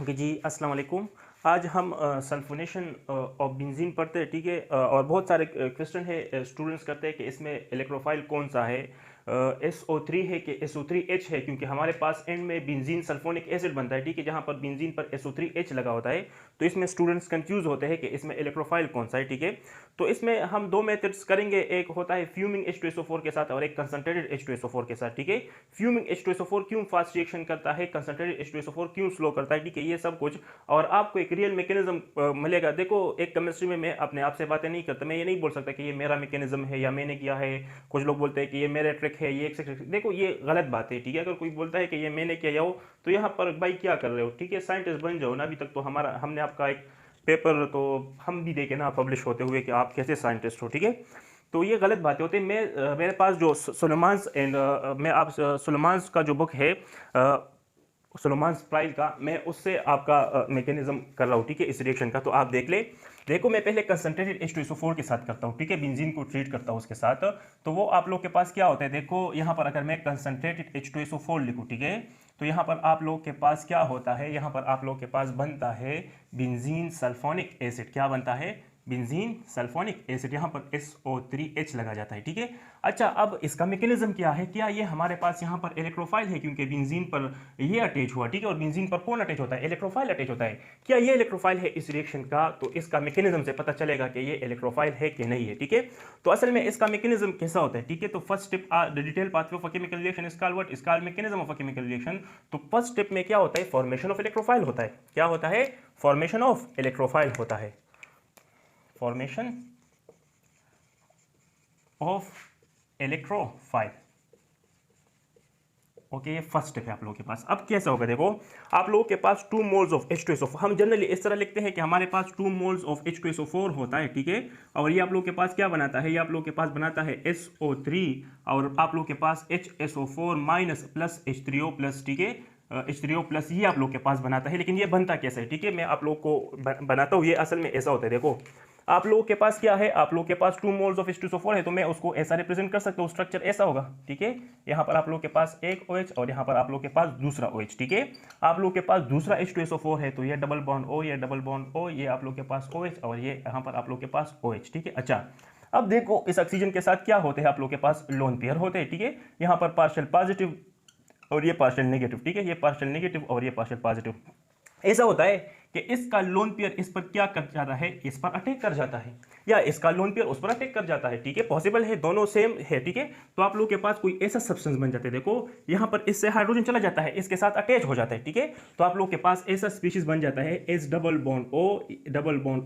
Okay जी, अस्सलाम वालेकुम। आज हम सल्फोनेशन ऑफ बेंजीन पढ़ते हैं, ठीक है। और बहुत सारे क्वेश्चन है, स्टूडेंट्स करते हैं कि इसमें इलेक्ट्रोफाइल कौन सा है, SO3 है कि SO3H है, क्योंकि हमारे पास एंड में बेंजीन सल्फोनिक एसिड बनता है, ठीक है, जहाँ पर बेंजीन पर SO3H लगा होता है। तो इसमें स्टूडेंट्स कंफ्यूज होते हैं कि इसमें इलेक्ट्रोफाइल कौन सा है, ठीक है। तो इसमें हम दो मेथड्स करेंगे, एक होता है फ्यूमिंग H2SO4 के साथ और एक कंसंट्रेटेड H2SO4 के साथ, ठीक है। फ्यूमिंग H2SO4 क्यों फास्ट रिएक्शन करता है, कंसंट्रेटेड H2SO4 क्यों स्लो करता है, ठीक है, ये सब कुछ। और आपको एक रियल मैकेनिज्म मिलेगा। देखो, एक केमिस्ट्री में मैं अपने आप से बातें नहीं करता, मैं ये नहीं बोल सकता कि ये मेरा मैकेनिज्म है या मैंने किया है। कुछ लोग बोलते हैं कि ये मेरा ट्रिक है, ये एक देखो, ये गलत बात है, ठीक है। अगर कोई बोलता है कि ये मैंने किया हो, तो यहाँ पर भाई क्या कर रहे हो, ठीक है, साइंटिस्ट बन जाओ ना। अभी तक तो हमने आपका एक पेपर तो हम भी देखे ना पब्लिश होते हुए कि आप कैसे साइंटिस्ट हो, ठीक है। तो ये गलत बातें होती है। मेरे पास जो सुलेमान्स एंड मैं आप सुलेमान्स का जो बुक है, सुलेमान्स प्राइज का, मैं उससे आपका मैकेनिज्म कर रहा हूँ, ठीक है, इस रिएक्शन का। तो आप देख ले। देखो, मैं पहले कंसंट्रेटेड H2SO4 के साथ करता हूँ, ठीक है, बेंजीन को ट्रीट करता हूँ उसके साथ। तो वो आप लोग के पास क्या होता है, देखो यहाँ पर अगर मैं कंसंट्रेटेड H2SO4 लिखूँ, ठीक है, तो यहाँ पर आप लोग के पास क्या होता है, यहाँ पर आप लोग के पास बनता है बेंजीन सल्फोनिक एसिड। क्या बनता है? Benzene sulphonic acid. यहाँ पर SO3H लगा जाता है, ठीक है। अच्छा, अब इसका मैकेनिज्म क्या है? क्या ये हमारे पास यहाँ पर इलेक्ट्रोफाइल है, क्योंकि बेंजीन पर ये अटैच हुआ, ठीक है, और बेंजीन पर कौन अटैच होता है? इलेक्ट्रोफाइल अटैच होता है। क्या ये इलेक्ट्रोफाइल है इस रिएक्शन का? तो इसका मैकेनिज्म से पता चलेगा कि ये इलेक्ट्रोफाइल है कि नहीं है, ठीक है। तो असल में इसका मैकेनिज्म कैसा होता है, ठीक है। तो first step, the detail pathway of a chemical reaction is called what? Is called mechanism of a chemical reaction. तो फर्स्ट स्टेप में क्या होता है? फॉर्मेशन ऑफ इलेक्ट्रोफाइल होता है। क्या होता है? फॉर्मेशन ऑफ इलेक्ट्रोफाइल होता है। Formation of electrophile. ओके, ये फर्स्ट स्टेप है आप लोगों के पास। अब कैसा होगा, देखो, आप लोगों के पास 2 मोल्स ऑफ H2SO4, हम जनरली इस तरह लिखते हैं कि हमारे पास 2 मोल्स ऑफ H2SO4 होता है, ठीक है। और ये आप लोगों के पास क्या बनाता है? ये आप लोगों के पास बनाता है SO3, और आप लोगों के पास HSO4 minus plus H3O plus, ठीक है, H3O प्लस ये आप लोग के पास बनाता है। लेकिन ये बनता कैसे है, ठीक है, मैं आप लोग को बनाता हूँ। ये असल में ऐसा होता है, देखो, आप लोगों के पास क्या है, आप लोगों के पास 2 मोल्स ऑफ H2SO4 है, तो मैं उसको ऐसा रिप्रेजेंट कर सकता हूँ। स्ट्रक्चर ऐसा होगा, ठीक है। यहाँ पर आप लोगों के पास एक OH और यहाँ पर आप लोगों के पास दूसरा OH, ठीक है। आप लोगों के पास दूसरा H2SO4 है, तो ये डबल बॉन्ड O, ये डबल बॉन्ड O, ये आप लोग के पास OH और ये यहाँ पर आप लोग के पास OH, ठीक है। अच्छा, अब देखो, इस ऑक्सीजन के साथ क्या होते हैं? आप लोग के पास लोन पेयर होते हैं, ठीक है। यहाँ पर पार्शियल पॉजिटिव और ये पार्शियल नेगेटिव, ठीक है, ये पार्शियल नेगेटिव और ये पार्शियल पॉजिटिव। ऐसा होता है कि इसका लोन पेयर इस पर क्या कर जाता है? इस पर अटैक कर जाता है, या इसका लोन पेयर उस पर अटैक कर जाता है, ठीक है। पॉसिबल है, दोनों सेम है, ठीक है। तो आप लोग के पास कोई ऐसा सब्सटेंस बन जाता है, देखो यहां पर इससे हाइड्रोजन चला जाता है, इसके साथ अटैच हो जाता है, ठीक है। तो आप लोग के पास ऐसा स्पीशीज बन जाता है S डबल बॉन्ड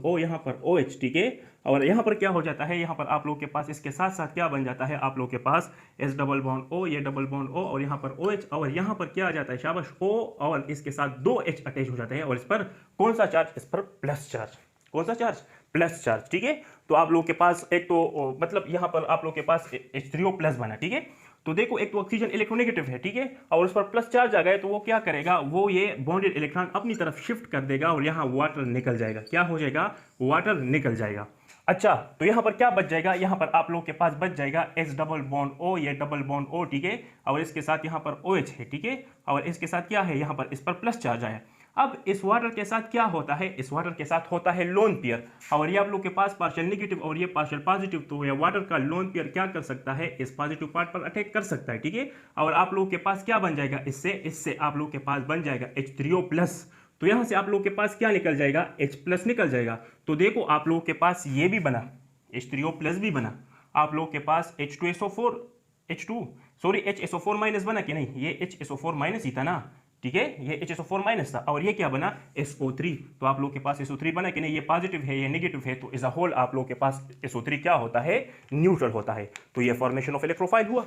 O यहाँ पर OH, ठीक है। और यहाँ पर क्या हो जाता है? यहाँ पर आप लोग के पास इसके साथ साथ क्या बन जाता है? आप लोग के पास S डबल बॉन्ड O, ये डबल बॉन्ड O और यहाँ पर OH, और यहाँ पर क्या आ जाता है? शाबाश, O, और इसके साथ 2 H अटैच हो जाते हैं। और इस पर कौन सा चार्ज? इस पर प्लस चार्ज। कौन सा चार्ज? प्लस चार्ज, ठीक है। तो आप लोग के पास एक तो मतलब यहाँ पर आप लोग के पास H3O प्लस बना, ठीक है। तो देखो, एक तो ऑक्सीजन इलेक्ट्रोनेगेटिव है, ठीक है, और उस पर प्लस चार्ज आ गए, तो वो क्या करेगा? वो ये बॉन्डेड इलेक्ट्रॉन अपनी तरफ शिफ्ट कर देगा और यहाँ वाटर निकल जाएगा। क्या हो जाएगा? वाटर निकल जाएगा। अच्छा, तो यहाँ पर क्या बच जाएगा? यहाँ पर आप लोग के पास बच जाएगा S डबल बॉन्ड O, ये डबल बॉन्ड O, ठीक है, और इसके साथ यहाँ पर OH है, ठीक है, और इसके साथ क्या है? यहाँ पर इस पर प्लस चार्ज आया। अब इस वाटर के साथ क्या होता है? इस वाटर के साथ होता है लोन पेयर, और ये आप लोग के पास पार्शियल नेगेटिव और ये पार्शियल पॉजिटिव, तो ये वाटर का लोन पेयर क्या कर सकता है? इस पॉजिटिव पार्ट पर अटैक कर सकता है, ठीक है। और आप लोग के पास क्या बन जाएगा? इससे आप लोग के पास बन जाएगा H3O प्लस। तो यहां से आप लोग के पास क्या निकल जाएगा? H प्लस निकल जाएगा। तो देखो, आप लोग के पास ये भी बना, H3O प्लस भी बना, आप लोग के पास HSO4 माइनस बना कि नहीं? ये HSO4 माइनस ही था ना, ठीक है, ये HSO4 माइनस था, और ये क्या बना? SO3। तो आप लोग के पास SO3 बना कि नहीं? ये पॉजिटिव है, ये नेगेटिव है, तो एज अ होल आप लोग के पास SO3 क्या होता है? न्यूट्रल होता है। तो ये फॉर्मेशन ऑफ इलेक्ट्रोफाइल हुआ।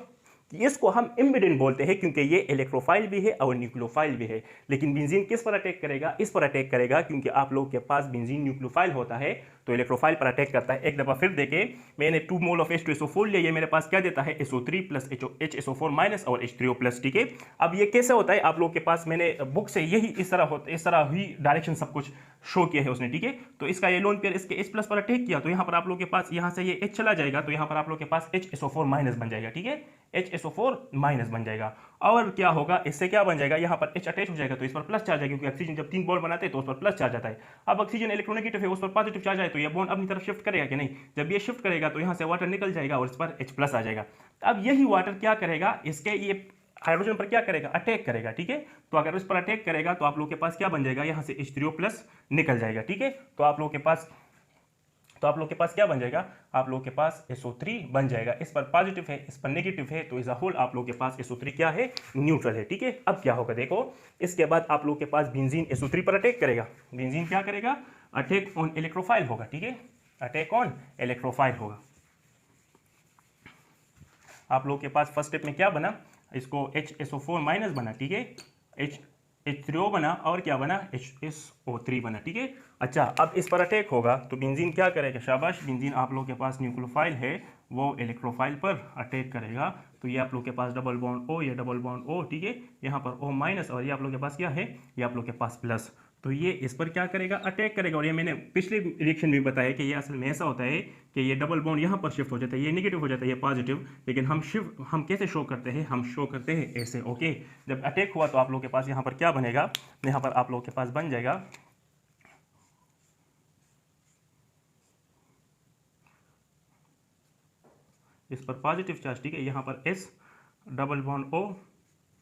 इसको हम इम्बिडेंट बोलते हैं, क्योंकि ये इलेक्ट्रोफाइल भी है और न्यूक्लियोफाइल भी है। लेकिन बेंजीन किस पर अटैक करेगा? इस पर अटैक करेगा, क्योंकि आप लोग के पास बेंजीन न्यूक्लियोफाइल होता है, तो इलेक्ट्रोफाइल पर अटैक करता है। एक दफा फिर देखे, मैंने 2 मोल ऑफ H2SO4 लिया, ये मेरे पास क्या देता है? SO3 प्लस HSO4 माइनस और H3O प्लस, ठीक है। अब ये कैसे होता है? आप लोग के पास मैंने बुक से यही इस तरह ही डायरेक्शन सब कुछ शो किया है उसने, ठीक है। तो इसका ये लोन पेयर इसके H प्लस पर अटैक किया, तो यहाँ पर आप लोग के पास यहाँ से ये H चला जाएगा, तो यहाँ पर आप लोग के पास HSO4 माइनस बन जाएगा, ठीक है, HSO4 माइनस बन जाएगा। और क्या होगा, इससे क्या बन जाएगा, यहाँ पर H अटैच हो जाएगा तो इस पर प्लस चार्ज है, क्योंकि ऑक्सीजन जब 3 बॉन्ड बनाते हैं तो उस पर प्लस चार्ज आता है। अब ऑक्सीजन इलेक्ट्रोनेगेटिव है, उस पर पॉजिटिव चार्ज आए तो ये बॉन्ड अपनी तरफ शिफ्ट करेगा कि नहीं, जब ये शिफ्ट करेगा तो यहाँ से वाटर निकल जाएगा और इस पर H प्लस आ जाएगा। अब यही वाटर क्या करेगा, इसके ये हाइड्रोजन पर क्या करेगा, अटैक करेगा, ठीक है। तो अगर इस पर अटैक करेगा तो आप लोग के पास क्या बन जाएगा, यहाँ से H3O प्लस निकल जाएगा, ठीक है। तो आप लोग के पास क्या बन जाएगा, आप लोग के पास SO3 बन जाएगा। इस पर पॉजिटिव है, इस पर नेगेटिव है, तो इज अ होल आप लोग के पास SO3 क्या है, न्यूट्रल है, ठीक है। अब क्या होगा देखो, इसके बाद आप लोग के पास बेंजीन SO3 पर अटैक करेगा, बेंजीन क्या करेगा, अटैक ऑन इलेक्ट्रोफाइल होगा, ठीक है, अटैक ऑन इलेक्ट्रोफाइल होगा। आप लोग के पास फर्स्ट स्टेप में क्या बना, इसको HSO4 माइनस बना, ठीक है, H3O बना और क्या बना, HSO3 बना, ठीक है। अच्छा, अब इस पर अटैक होगा तो बेंजीन क्या करेगा, शाबाश, बेंजीन आप लोग के पास न्यूक्लियोफाइल है, वो इलेक्ट्रोफाइल पर अटैक करेगा। तो ये आप लोग के पास डबल बॉन्ड O, ये डबल बॉन्ड O, ठीक है, यहाँ पर O माइनस और ये आप लोग के पास क्या है, ये आप लोग के पास प्लस। तो ये इस पर क्या करेगा, अटैक करेगा। और ये मैंने पिछले रिएक्शन में बताया कि ये असल में ऐसा होता है कि ये डबल बॉन्ड यहाँ पर शिफ्ट हो जाता है, ये नेगेटिव हो जाता है, ये पॉजिटिव, लेकिन हम कैसे शो करते हैं, हम शो करते हैं ऐसे, ओके। जब अटैक हुआ तो आप लोग के पास यहाँ पर क्या बनेगा, यहाँ पर आप लोग के पास बन जाएगा इस पर पॉजिटिव चार्ज, ठीक है, यहाँ पर S डबल बॉन्ड O,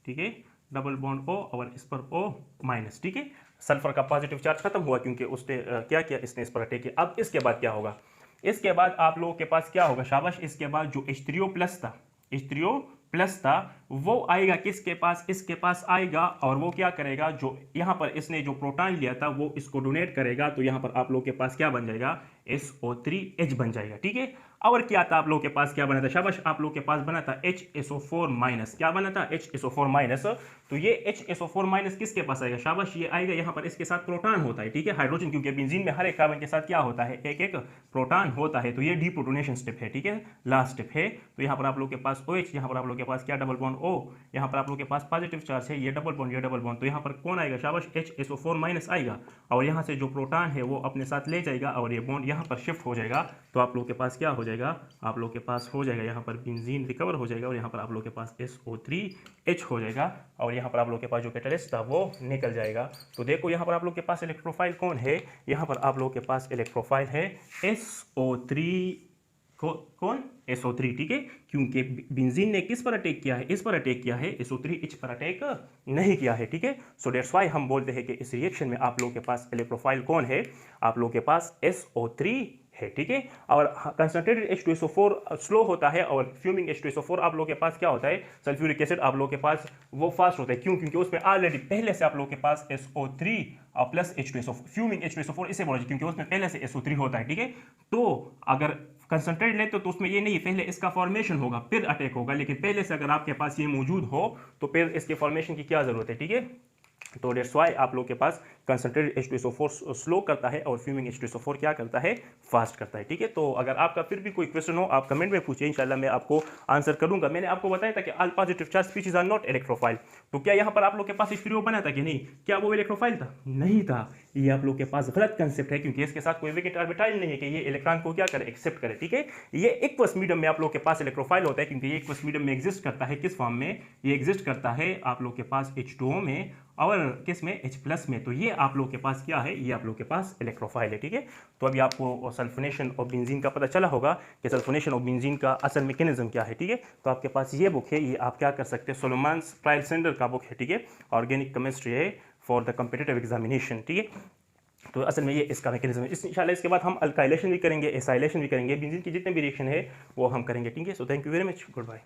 ठीक है, डबल बॉन्ड O और इस पर O माइनस, ठीक है। सल्फर का पॉजिटिव चार्ज खत्म हुआ क्योंकि उसने क्या किया, इसने इस पर अटैक किया। अब इसके बाद क्या होगा, इसके बाद आप लोगों के पास क्या होगा, शाबाश, इसके बाद जो H3O प्लस था, H3O प्लस था, वो आएगा किसके पास, इसके पास आएगा और वो क्या करेगा, जो यहाँ पर इसने जो प्रोटॉन लिया था वो इसको डोनेट करेगा। तो यहाँ पर आप लोग के पास क्या बन जाएगा, SO3H बन जाएगा, ठीक है। और क्या था, आप लोग के पास क्या बना था, शाबाश, आप लोग के पास बना था HSO4 माइनस, क्या बना था, HSO4 माइनस। तो ये HSO4 माइनस किसके पास आएगा, शाबाश, ये आएगा यहाँ पर, इसके साथ प्रोटॉन होता है, ठीक है, हाइड्रोजन, क्योंकि बेंजीन में हर एक कार्बन के साथ क्या होता है, एक एक प्रोटॉन होता है। तो ये डीप्रोटोनेशन स्टेप है, ठीक है, लास्ट स्टेप है। तो यहाँ पर आप लोग के पास OH, यहाँ पर आप लोग के पास क्या, डबल बॉन्ड O, यहाँ पर आप लोग के पास पॉजिटिव चार्ज है, ये डबल बॉन्ड, ये डबल बॉन्ड, तो यहाँ पर कौन आएगा, शाबाश, HSO4 माइनस आएगा और यहाँ से जो प्रोटॉन है वो अपने साथ ले जाएगा और ये बॉन्ड यहाँ पर शिफ्ट हो जाएगा। तो आप लोग के पास क्या हो जाएगा, आप लोग के पास हो जाएगा यहाँ पर बेंजीन रिकवर हो जाएगा और यहाँ पर आप लोग के पास SO3H हो जाएगा और यहाँ पर आप लोग के पास जो कैटलिस्ट था वो निकल जाएगा। तो देखो यहाँ पर आप लोग के पास इलेक्ट्रोफाइल कौन है, यहाँ पर आप लोग के पास इलेक्ट्रोफाइल है SO3, कौन, SO3, ठीक है, क्योंकि बेंजीन ने किस पर अटैक किया है, इस पर अटैक किया है, SO3H पर अटैक नहीं किया है, ठीक है। सो दैट्स व्हाई हम बोलते हैं कि इस रिएक्शन में आप लोग के पास इलेक्ट्रोफाइल कौन है, आप लोग के पास SO3 है, ठीक है। और कंसंट्रेटेड H2SO4 स्लो होता है और फ्यूमिंग H2SO4 आप लोग के पास क्या होता है, सल्फ्यूरिक एसिड आप लोग के पास वो फास्ट होता है, क्यों, क्योंकि उसमें ऑलरेडी पहले से आप लोग के पास SO3 और प्लस H2SO4, फ्यूमिंग H2SO4 इसे बोला क्योंकि उसमें पहले से SO3 होता है, ठीक है। तो अगर कंसंट्रेट लेते तो उसमें ये नहीं, पहले इसका फॉर्मेशन होगा फिर अटैक होगा, लेकिन पहले से अगर आपके पास ये मौजूद हो तो फिर इसके फॉर्मेशन की क्या जरूरत है, ठीक है। तो डेट्स वाई आप लोग के पास कंसंट्रेटेड H2SO4 स्लो करता है और फ्यूमिंग H2SO4 क्या करता है, फास्ट करता है, ठीक है। तो अगर आपका फिर भी कोई क्वेश्चन हो आप कमेंट में पूछिए, इंशाल्लाह मैं आपको आंसर करूंगा। मैंने आपको बताया था कि all positive charge species are not electrophile, तो क्या यहाँ पर आप लोग के पास H3O बना था कि नहीं, क्या वो इलेक्ट्रोफाइल था, नहीं था। ये आप लोग के पास गलत कंसेप्ट है क्योंकि इसके साथ कोई वेकेंट ऑर्बिटाइल नहीं है कि ये इलेक्ट्रॉन को क्या करे, एक्सेप्ट करे, ठीक है। ये एक्वस मीडियम में आप लोग के पास इलेक्ट्रोफाइल होता है क्योंकि ये एक्वस मीडियम में एग्जिस्ट करता है, किस फॉर्म में, ये एग्जिस्ट करता है आप लोग के पास H2O में और किस में, H प्लस में। तो ये आप लोग के पास क्या है, ये आप लोग के पास इलेक्ट्रोफाइल है, ठीक है। तो अभी आपको सल्फोनेशन ऑफ बेंजीन का पता चला होगा कि सल्फोनेशन ऑफ बेंजीन का असल मैकेनिज्म क्या है, ठीक है। तो आपके पास ये बुक है, ये आप क्या कर सकते हैं, सोलोमन्स ट्रायल सेंटर का बुक है, ठीक है, ऑर्गेनिक केमिस्ट्री है फॉर द कॉम्पिटिटिव एग्जामिनेशन, ठीक है। तो असल में ये इसका मैकेनिज्म है। इंशाल्लाह इसके बाद हम अल्काइलेशन भी करेंगे, एसाइलेशन भी करेंगे, बेंजीन की जितने भी रिएक्शन है वो हम करेंगे, ठीक है। So thank you very much, good bye.